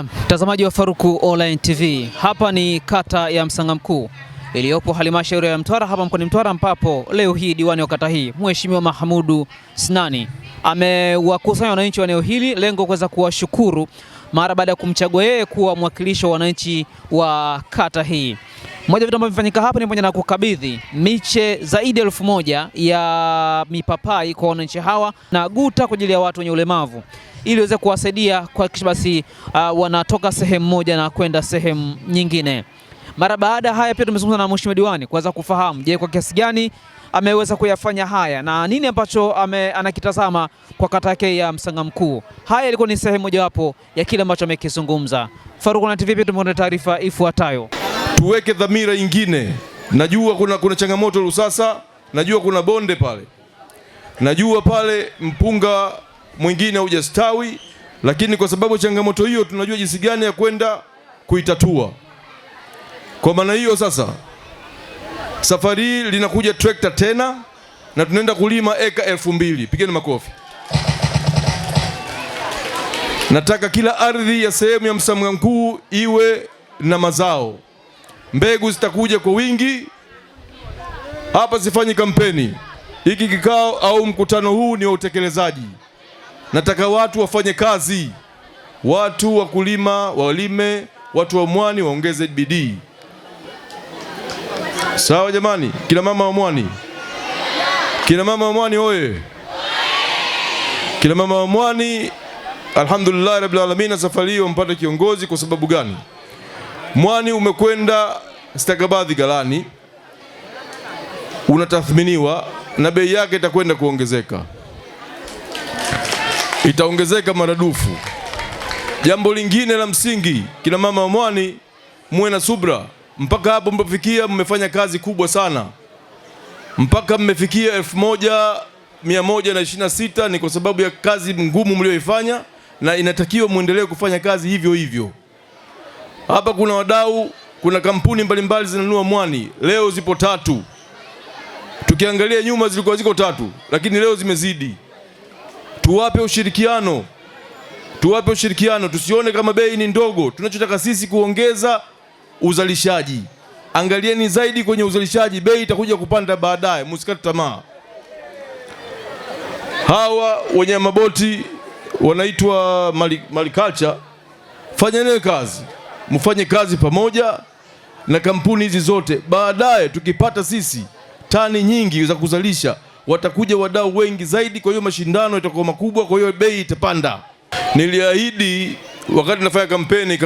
Mtazamaji wa Faruku Online TV, hapa ni kata ya Msanga Mkuu iliyopo halmashauri ya Mtwara hapa mkoani Mtwara, ambapo leo hii diwani wa kata hii Mheshimiwa Mahamudu Sinani amewakusanya wananchi wa eneo hili, lengo kuweza kuwashukuru mara baada ya kumchagua yeye kuwa mwakilishi wa wananchi wa kata hii. Moja vitu ambavyo vimefanyika hapa ni pamoja na kukabidhi miche zaidi ya 1000 ya mipapai kwa wananchi hawa na guta kwa ajili ya watu wenye ulemavu, ili waweze kuwasaidia kuhakikisha basi wanatoka sehemu moja na kwenda sehemu nyingine. Mara baada ya haya pia tumezungumza na mheshimiwa diwani kuweza kufahamu, je, kwa kiasi gani ameweza kuyafanya haya na nini ambacho anakitazama kwa kata yake ya Msanga Mkuu. Haya ilikuwa ni sehemu mojawapo ya kile ambacho amekizungumza. Faruku Online TV pia tumeona taarifa ifuatayo. Tuweke dhamira nyingine. Najua kuna changamoto Lusasa, najua kuna bonde pale, najua pale mpunga mwingine hujastawi, lakini kwa sababu changamoto hiyo tunajua jinsi gani ya kwenda kuitatua. Kwa maana hiyo sasa safari hii linakuja trekta tena na tunaenda kulima eka 2000. Pigeni makofi. Nataka kila ardhi ya sehemu ya Msanga Mkuu iwe na mazao. Mbegu zitakuja kwa wingi. Hapa sifanyi kampeni. Hiki kikao au mkutano huu ni wa utekelezaji. Nataka watu wafanye kazi. Watu wa kulima walime, watu wa mwani waongeze bidii. Sawa jamani, kina mama wa mwani. Kina mama wa mwani oye. Kina mama wa mwani, alhamdulillah rabbil alamin, safari hiyo mpata kiongozi. Kwa sababu gani? Mwani umekwenda stakabadhi galani, unatathminiwa na bei yake itakwenda kuongezeka. Itaongezeka maradufu. Jambo lingine la msingi, kina mama wa mwani, muwe na subra. Mpaka hapo mmefikia, mmefanya kazi kubwa sana. Mpaka mmefikia 1126 ni kwa sababu ya kazi ngumu mlioifanya, na inatakiwa muendelee kufanya kazi hivyo hivyo. Hapa kuna wadau, kuna kampuni mbalimbali zinanunua mwani. Leo zipo 3. Tukiangalia nyuma zilikuwa ziko 3, lakini leo zimezidi. Tuwape ushirikiano. Tuwape ushirikiano, tusione kama bei ni ndogo. Tunachotaka sisi kuongeza uzalishaji. Angalieni zaidi kwenye uzalishaji, bei itakuja kupanda baadaye, msikate tamaa. Hawa wenye maboti wanaitwa Mariculture, fanyeni kazi. Mfanye kazi pamoja na kampuni hizi zote. Baadaye tukipata sisi tani nyingi za kuzalisha, watakuja wadau wengi zaidi, kwa hiyo mashindano yatakuwa makubwa, kwa hiyo bei itapanda. Niliahidi wakati nafanya kampeni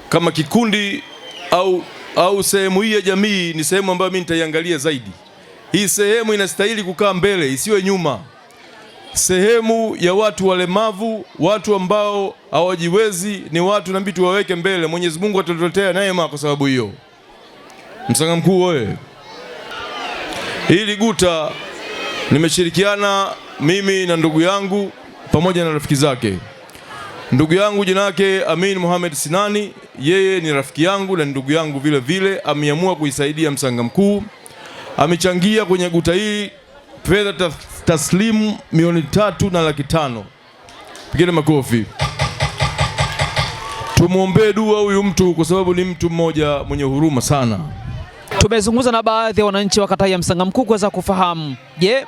kama kikundi au sehemu hii ya jamii ni sehemu ambayo mimi nitaiangalia zaidi. Hii sehemu inastahili kukaa mbele, isiwe nyuma. Sehemu ya watu walemavu, watu ambao hawajiwezi, ni watu na mbitu waweke mbele. Mwenyezi Mungu atatuletea neema kwa sababu hiyo. Msanga Mkuu oye. Hili guta nimeshirikiana mimi na ndugu yangu pamoja na rafiki zake. Ndugu yangu jina lake Amin Mohamed Sinani, yeye ni rafiki yangu na ndugu yangu vile vile. Ameamua kuisaidia Msanga Mkuu. Amechangia kwenye guta hii fedha taslimu 3,500,000. Pigeni makofi. Tumuombee dua huyu mtu kwa sababu ni mtu mmoja mwenye huruma sana. Tumezungumza na baadhi ya wananchi wa kata ya Msanga Mkuu kuweza kufahamu, je,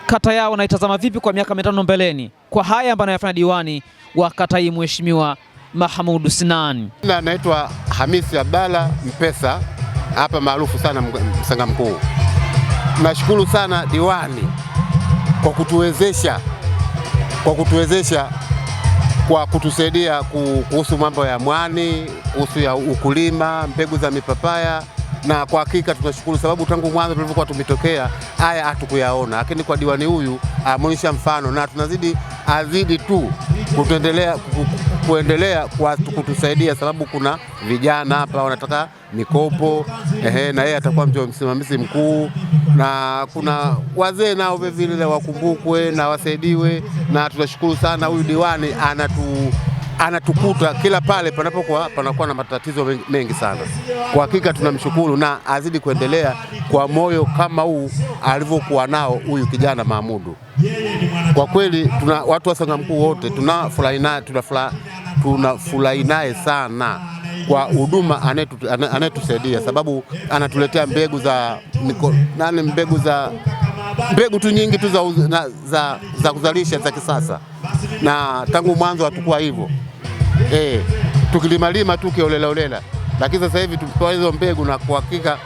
kata yao wanaitazama vipi kwa miaka 5 mbeleni kwa haya ambayo anayafanya diwani wa kata hii Mheshimiwa Mahamudu Sinani. Naitwa Hamisi Abdalla Mpesa, hapa maarufu sana Msanga Mkuu. Nashukuru sana diwani kwa kutuwezesha kwa kutusaidia kuhusu mambo ya mwani, kuhusu ya ukulima, mbegu za mipapaya, na kwa hakika tunashukuru sababu tangu mwanzo tulivyokuwa tumetokea haya hatukuyaona, lakini kwa diwani huyu ameonyesha mfano, na azidi tu kuendelea kutusaidia, sababu kuna vijana hapa wanataka mikopo, na yeye atakuwa msimamizi mkuu, na kuna wazee nao vile wakumbukwe na wasaidiwe, na tunashukuru sana huyu diwani anatukuta kila pale panakuwa na matatizo mengi sana. Kwa hakika tunamshukuru na azidi kuendelea kwa moyo kama huu alivyokuwa nao huyu kijana Mahmudu. Kwa kweli watu wa Sangamkuu wote tunafurahi naye sana kwa huduma anayetusaidia, sababu anatuletea mbegu tu nyingi tu za kuzalisha za kisasa, na tangu mwanzo hatakuwa hivyo. Tukilimalima tu kiolela, lakini sasa hivi tukipewa hizo mbegu, na kwa hakika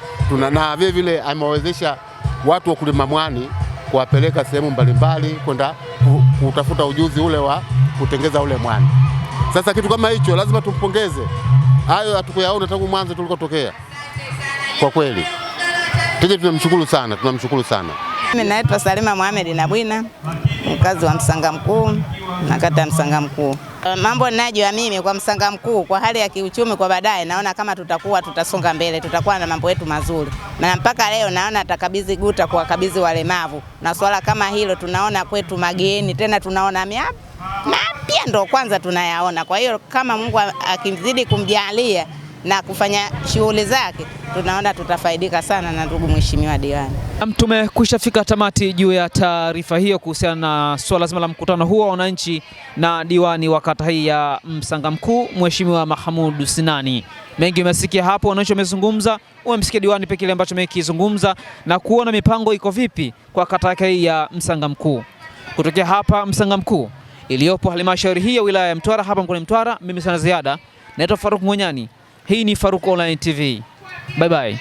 na vile vile amewezesha watu wa kulima mwani kuwapeleka sehemu mbalimbali kwenda kutafuta ujuzi ule wa kutengeza ule mwani. Sasa kitu kama hicho lazima tumpongeze. Hayo hatukuyaona tangu mwanzo tulikotokea. Kwa kweli tunamshukuru sana. Mimi naitwa Salima Mohamed Nabwina, mkazi wa Msangamkuu na kata ya Msangamkuu. Mambo ninayojua mimi kwa Msangamkuu, kwa hali ya kiuchumi kwa baadaye, naona kama tutasonga mbele, tutakuwa na mambo yetu mazuri. Na mpaka leo naona atakabidhi guta kwa kabidhi walemavu, na swala kama hilo tunaona kwetu mageni, tena tunaona pia ndo kwanza tunayaona. Kwa hiyo kama Mungu akizidi kumjalia na kufanya shughuli zake, tunaona tutafaidika sana na ndugu mheshimiwa diwani. Tumekwisha fika tamati juu ya taarifa hiyo kuhusiana na swala zima la mkutano huo wa wananchi na diwani wa kata hii ya Msangamkuu Mheshimiwa Mahmudu Sinani. Mengi umesikia hapo, wananchi wamezungumza, umemsikia diwani pekee kile ambacho amekizungumza na kuona mipango iko vipi kwa kata hii ya Msangamkuu. Kutokea hapa Msangamkuu iliyopo halmashauri hii ya wilaya ya Mtwara hapa mkoani Mtwara, mimi sana ziada. Naitwa Faruk Mwanyani. Hii ni Faruku Online TV. Bye bye.